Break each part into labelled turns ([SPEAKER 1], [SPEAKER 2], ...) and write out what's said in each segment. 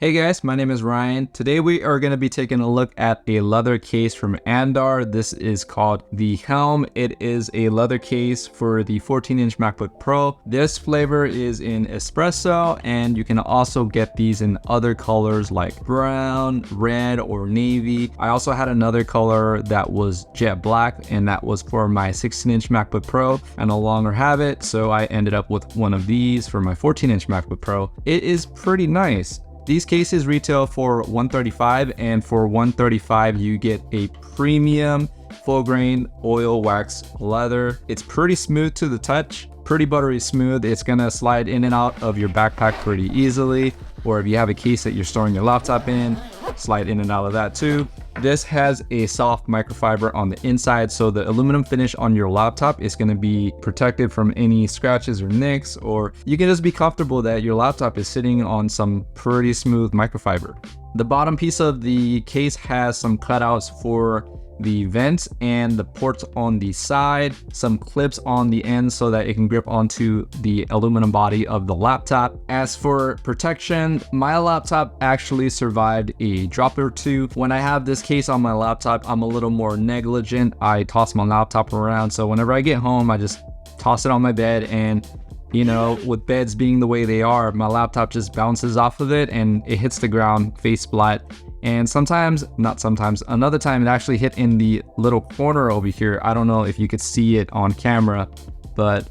[SPEAKER 1] Hey guys, my name is Ryan. Today we are going to be taking a look at a leather case from Andar. This is called the Helm. It is a leather case for the 14-inch MacBook Pro. This flavor is in espresso, and you can also get these in other colors like brown, red, or navy. I also had another color that was jet black, and that was for my 16-inch MacBook Pro. I no longer have it, so I ended up with one of these for my 14-inch MacBook Pro. It is pretty nice. These cases retail for $135, and for $135 you get a premium full grain oil wax leather. It's pretty smooth to the touch, pretty buttery smooth. It's gonna slide in and out of your backpack pretty easily, or if you have a case that you're storing your laptop in, slide in and out of that too. This has a soft microfiber on the inside, so the aluminum finish on your laptop is going to be protected from any scratches or nicks, or you can just be comfortable that your laptop is sitting on some pretty smooth microfiber. The bottom piece of the case has some cutouts for the vents and the ports on the side, some clips on the end so that it can grip onto the aluminum body of the laptop. As for protection, my laptop actually survived a drop or two. When I have this case on my laptop, I'm a little more negligent. I toss my laptop around, so whenever I get home, I just toss it on my bed, and you know, with beds being the way they are, my laptop just bounces off of it and it hits the ground face flat. And another time it actually hit in the little corner over here. I don't know if you could see it on camera, but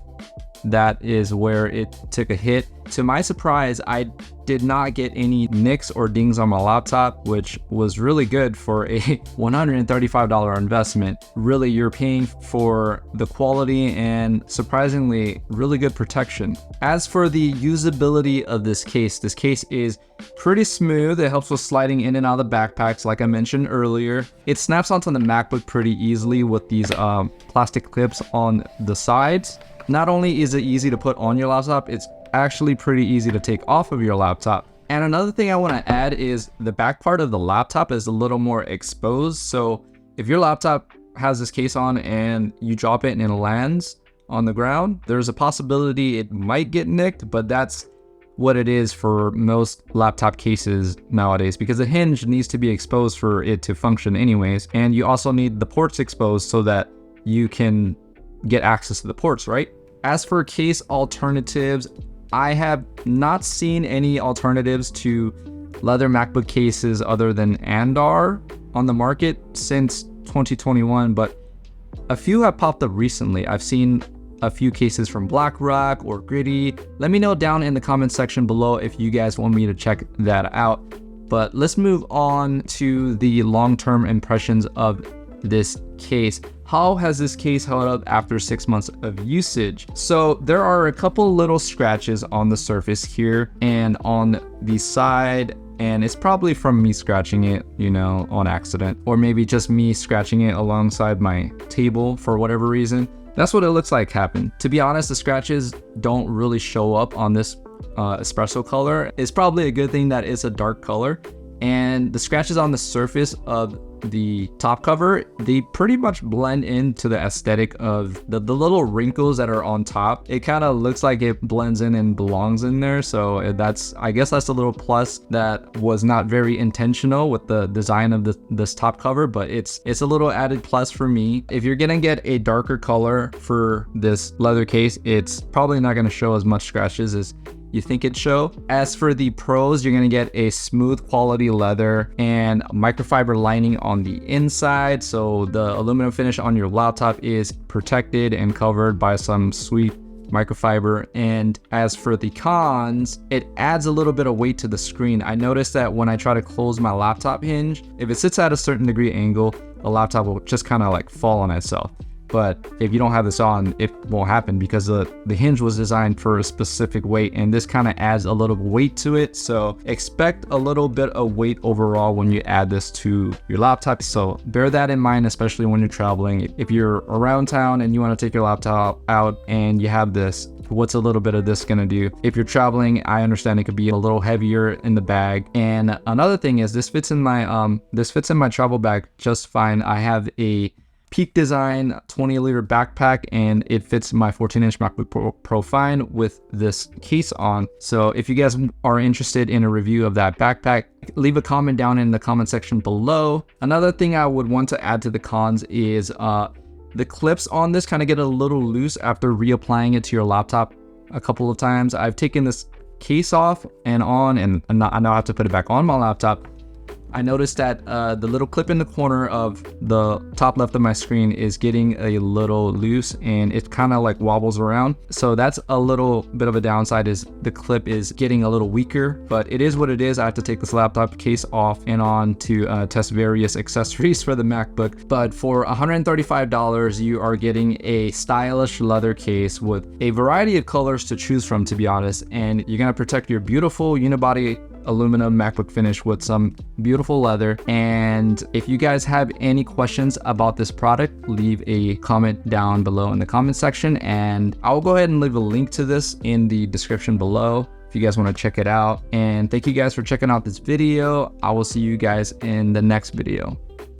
[SPEAKER 1] that is where it took a hit. To my surprise, I did not get any nicks or dings on my laptop, which was really good for a $135 investment. Really, you're paying for the quality and surprisingly really good protection. As for the usability of this case is pretty smooth. It helps with sliding in and out of the backpacks like I mentioned earlier. It snaps onto the MacBook pretty easily with these plastic clips on the sides. Not only is it easy to put on your laptop, it's actually pretty easy to take off of your laptop. And another thing I want to add is the back part of the laptop is a little more exposed. So if your laptop has this case on and you drop it and it lands on the ground, there's a possibility it might get nicked, but that's what it is for most laptop cases nowadays, because the hinge needs to be exposed for it to function anyways. And you also need the ports exposed so that you can get access to the ports, right? As for case alternatives, I have not seen any alternatives to leather MacBook cases other than Andar on the market since 2021, but a few have popped up recently. I've seen a few cases from BlackRock or Gritty. Let me know down in the comment section below if you guys want me to check that out. But let's move on to the long-term impressions of this case. How has this case held up after 6 months of usage? So there are a couple little scratches on the surface here and on the side, and it's probably from me scratching it, you know, on accident, or maybe just me scratching it alongside my table for whatever reason. That's what it looks like happened. To be honest, the scratches don't really show up on this espresso color. It's probably a good thing that it's a dark color. And the scratches on the surface of the top cover, they pretty much blend into the aesthetic of the little wrinkles that are on top. It kind of looks like it blends in and belongs in there. So I guess that's a little plus that was not very intentional with the design of this top cover, but it's a little added plus for me. If you're gonna get a darker color for this leather case, it's probably not gonna show as much scratches as you think it'd show. As for the pros, you're gonna get a smooth quality leather and microfiber lining on the inside, so the aluminum finish on your laptop is protected and covered by some sweet microfiber. And as for the cons, it adds a little bit of weight to the screen. I noticed that when I try to close my laptop hinge, if it sits at a certain degree angle, the laptop will just kind of like fall on itself. But if you don't have this on, it won't happen because the hinge was designed for a specific weight, and this kind of adds a little weight to it. So expect a little bit of weight overall when you add this to your laptop. So bear that in mind, especially when you're traveling. If you're around town and you want to take your laptop out and you have this, what's a little bit of this gonna do? If you're traveling, I understand it could be a little heavier in the bag. And another thing is this fits in my travel bag just fine. I have a Peak design 20-liter backpack, and it fits my 14-inch MacBook Pro fine with this case on. So if you guys are interested in a review of that backpack, leave a comment down in the comment section below. Another thing I would want to add to the cons is the clips on this kind of get a little loose after reapplying it to your laptop a couple of times. I've taken this case off and on, and now I have to put it back on my laptop. I noticed that the little clip in the corner of the top left of my screen is getting a little loose, and it kind of like wobbles around. So that's a little bit of a downside, is the clip is getting a little weaker, but it is what it is. I have to take this laptop case off and on to test various accessories for the MacBook. But for $135, you are getting a stylish leather case with a variety of colors to choose from, to be honest, and you're gonna protect your beautiful unibody aluminum MacBook finish with some beautiful leather. And if you guys have any questions about this product, leave a comment down below in the comment section, and I'll go ahead and leave a link to this in the description below if you guys want to check it out. And thank you guys for checking out this video. I will see you guys in the next video.